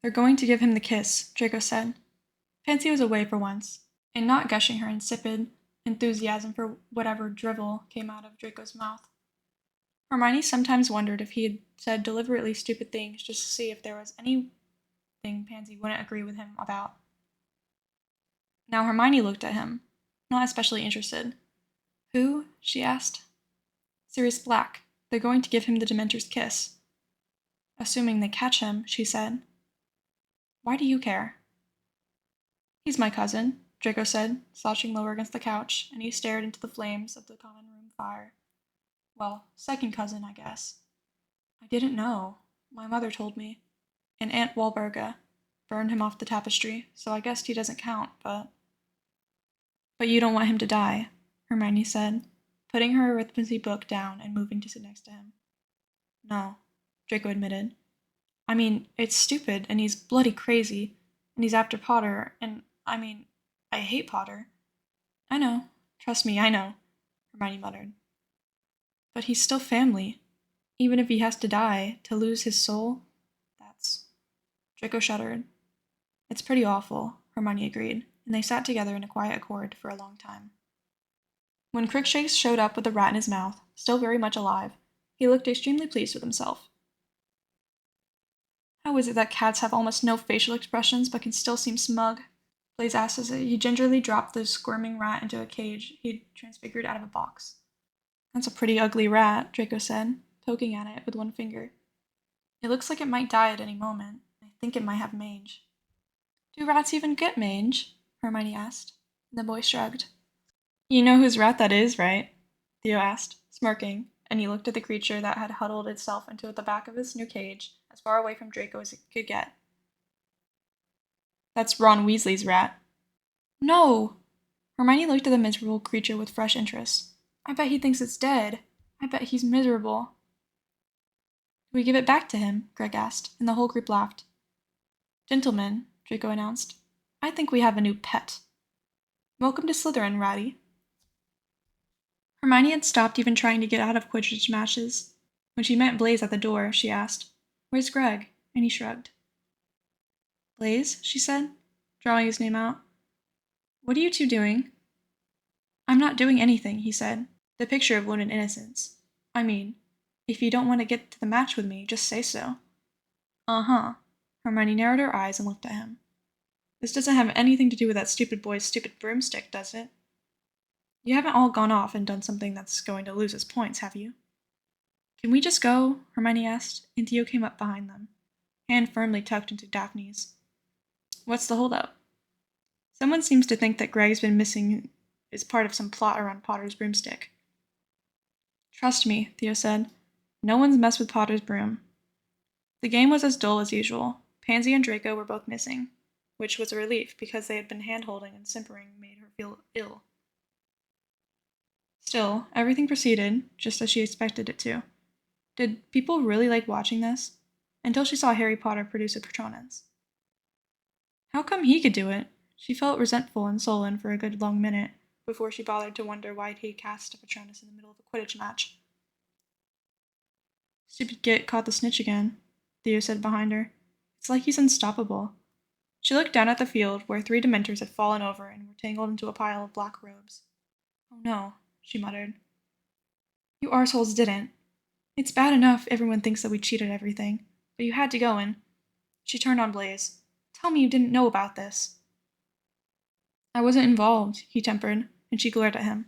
They're going to give him the kiss, Draco said. Pansy was away for once, and not gushing her insipid enthusiasm for whatever drivel came out of Draco's mouth. Hermione sometimes wondered if he had said deliberately stupid things just to see if there was anything Pansy wouldn't agree with him about. Now Hermione looked at him, not especially interested. Who? She asked. Sirius Black. They're going to give him the Dementor's kiss. Assuming they catch him, she said. Why do you care? He's my cousin, Draco said, slouching lower against the couch, and he stared into the flames of the common room fire. Well, second cousin, I guess. I didn't know. My mother told me. And Aunt Walburga burned him off the tapestry, so I guess he doesn't count, but... But you don't want him to die, Hermione said, putting her arithmetic book down and moving to sit next to him. No, Draco admitted. I mean, it's stupid, and he's bloody crazy, and he's after Potter, and, I hate Potter. I know. Trust me, I know, Hermione muttered. But he's still family. Even if he has to die, to lose his soul, that's... Draco shuddered. It's pretty awful, Hermione agreed, and they sat together in a quiet accord for a long time. When Crookshanks showed up with a rat in his mouth, still very much alive, he looked extremely pleased with himself. How is it that cats have almost no facial expressions but can still seem smug? Blaise asked as he gingerly dropped the squirming rat into a cage he'd transfigured out of a box. That's a pretty ugly rat, Draco said, poking at it with one finger. It looks like it might die at any moment. I think it might have mange. Do rats even get mange? Hermione asked. The boy shrugged. You know whose rat that is, right? Theo asked, smirking, and he looked at the creature that had huddled itself into the back of his new cage, as far away from Draco as it could get. That's Ron Weasley's rat. No! Hermione looked at the miserable creature with fresh interest. I bet he thinks it's dead. I bet he's miserable. Do we give it back to him? Greg asked, and the whole group laughed. Gentlemen, Draco announced, I think we have a new pet. Welcome to Slytherin, Ratty. Hermione had stopped even trying to get out of Quidditch matches. When she met Blaise at the door, she asked, Where's Greg? And he shrugged. Blaise, she said, drawing his name out. What are you two doing? I'm not doing anything, he said, the picture of wounded innocence. I mean, if you don't want to get to the match with me, just say so. Uh-huh. Hermione narrowed her eyes and looked at him. This doesn't have anything to do with that stupid boy's stupid broomstick, does it? You haven't all gone off and done something that's going to lose us points, have you? Can we just go? Hermione asked, and Theo came up behind them, hand firmly tucked into Daphne's. What's the holdup? Someone seems to think that Greg's been missing is part of some plot around Potter's broomstick. Trust me, Theo said. No one's messed with Potter's broom. The game was as dull as usual. Pansy and Draco were both missing, which was a relief because they had been hand-holding and simpering made her feel ill. Still, everything proceeded, just as she expected it to. Did people really like watching this? Until she saw Harry Potter produce a Patronus. How come he could do it? She felt resentful and sullen for a good long minute, before she bothered to wonder why he cast a Patronus in the middle of a Quidditch match. Stupid git caught the snitch again, Theo said behind her. It's like he's unstoppable. She looked down at the field where 3 Dementors had fallen over and were tangled into a pile of black robes. Oh no, she muttered. You arseholes didn't. It's bad enough everyone thinks that we cheated everything, but you had to go in. She turned on Blaise. Tell me you didn't know about this. I wasn't involved, he tempered, and she glared at him.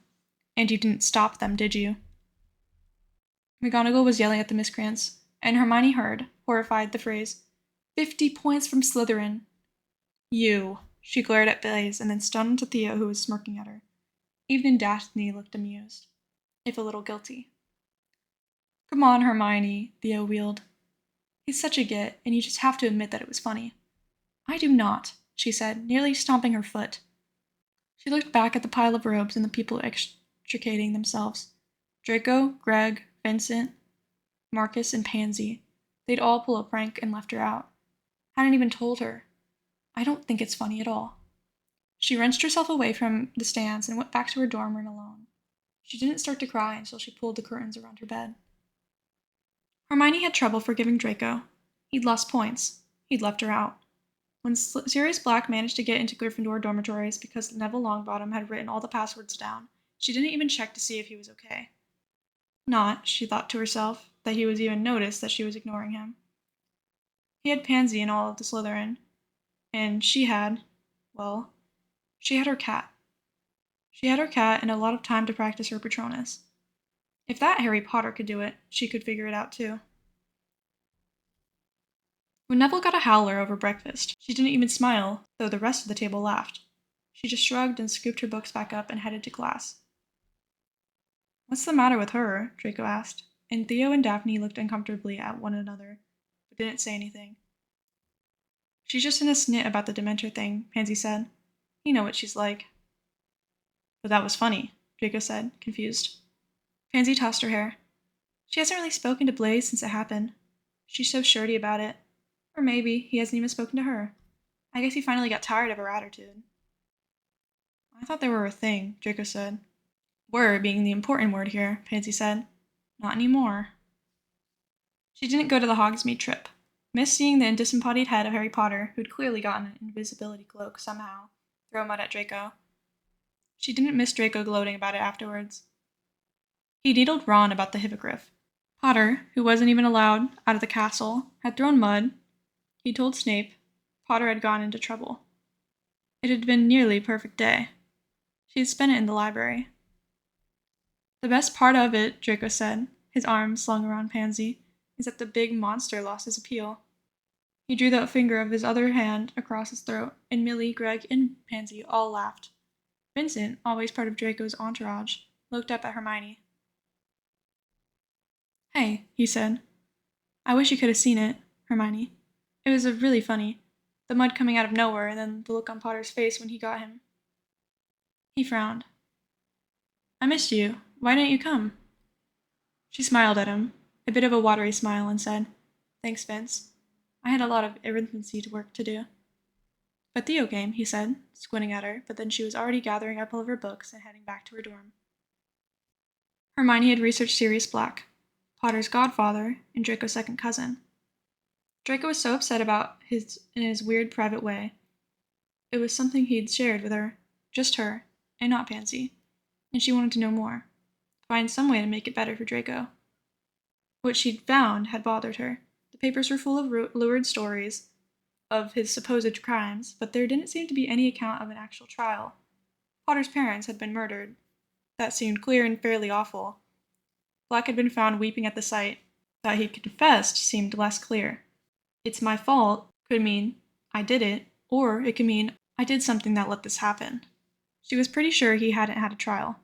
And you didn't stop them, did you? McGonagall was yelling at the miscreants, and Hermione heard, horrified, the phrase, 50 points from Slytherin. You. She glared at Blaise and then stunned to Theo, who was smirking at her. Even Daphne looked amused, if a little guilty. Come on, Hermione, Theo wheeled. He's such a git, and you just have to admit that it was funny. I do not, she said, nearly stomping her foot. She looked back at the pile of robes and the people extricating themselves. Draco, Greg, Vincent, Marcus, and Pansy. They'd all pull a prank and left her out. Hadn't even told her. I don't think it's funny at all. She wrenched herself away from the stands and went back to her dorm room alone. She didn't start to cry until she pulled the curtains around her bed. Hermione had trouble forgiving Draco. He'd lost points. He'd left her out. When Sirius Black managed to get into Gryffindor dormitories because Neville Longbottom had written all the passwords down, she didn't even check to see if he was okay. Not, she thought to herself, that he was even noticed that she was ignoring him. He had Pansy and all of the Slytherin, and she had her cat. She had her cat and a lot of time to practice her Patronus. If that Harry Potter could do it, she could figure it out too. When Neville got a howler over breakfast, she didn't even smile, though the rest of the table laughed. She just shrugged and scooped her books back up and headed to class. "What's the matter with her?" Draco asked, and Theo and Daphne looked uncomfortably at one another, but didn't say anything. "She's just in a snit about the Dementor thing," Pansy said. "You know what she's like." "But that was funny," Draco said, confused. Pansy tossed her hair. "She hasn't really spoken to Blaze since it happened. She's so shirty about it. Or maybe he hasn't even spoken to her. I guess he finally got tired of her attitude." "I thought they were a thing," Draco said. "Were being the important word here," Pansy said. "Not anymore." She didn't go to the Hogsmeade trip. Missed seeing the disembodied head of Harry Potter, who'd clearly gotten an invisibility cloak somehow, throw mud at Draco. She didn't miss Draco gloating about it afterwards. He needled Ron about the hippogriff. Potter, who wasn't even allowed out of the castle, had thrown mud. He told Snape Potter had gone into trouble. It had been nearly a perfect day. She had spent it in the library. "The best part of it," Draco said, his arm slung around Pansy, "is that the big monster lost his appeal." He drew the finger of his other hand across his throat, and Millie, Greg, and Pansy all laughed. Vincent, always part of Draco's entourage, looked up at Hermione. "Hey," he said. "I wish you could have seen it, Hermione. It was really funny. The mud coming out of nowhere, and then the look on Potter's face when he got him." He frowned. "I missed you. Why didn't you come?" She smiled at him, a bit of a watery smile, and said, "Thanks, Vince. I had a lot of arithmetic work to do." "But Theo came," he said, squinting at her, but then she was already gathering up all of her books and heading back to her dorm. Hermione had researched Sirius Black, Potter's godfather and Draco's second cousin. Draco was so upset about in his weird private way. It was something he'd shared with her, just her, and not Pansy, and she wanted to know more, find some way to make it better for Draco. What she'd found had bothered her. The papers were full of lurid stories of his supposed crimes, but there didn't seem to be any account of an actual trial. Potter's parents had been murdered. That seemed clear and fairly awful. Black had been found weeping at the sight. That he'd confessed seemed less clear. "It's my fault" could mean, "I did it," or it could mean, "I did something that let this happen." She was pretty sure he hadn't had a trial.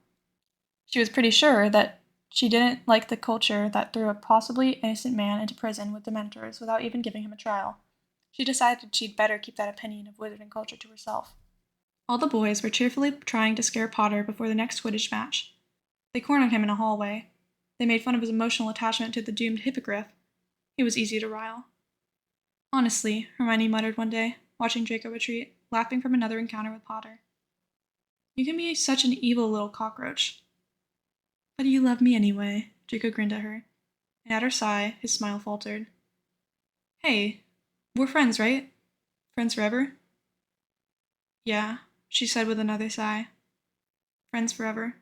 She was pretty sure that she didn't like the culture that threw a possibly innocent man into prison with Dementors without even giving him a trial. She decided she'd better keep that opinion of wizarding culture to herself. All the boys were cheerfully trying to scare Potter before the next Quidditch match. They cornered him in a hallway. They made fun of his emotional attachment to the doomed hippogriff. He was easy to rile. "Honestly," Hermione muttered one day, watching Draco retreat, laughing from another encounter with Potter. "You can be such an evil little cockroach." "But you love me anyway," Draco grinned at her, and at her sigh, his smile faltered. "Hey, we're friends, right? Friends forever?" "Yeah," she said with another sigh. "Friends forever."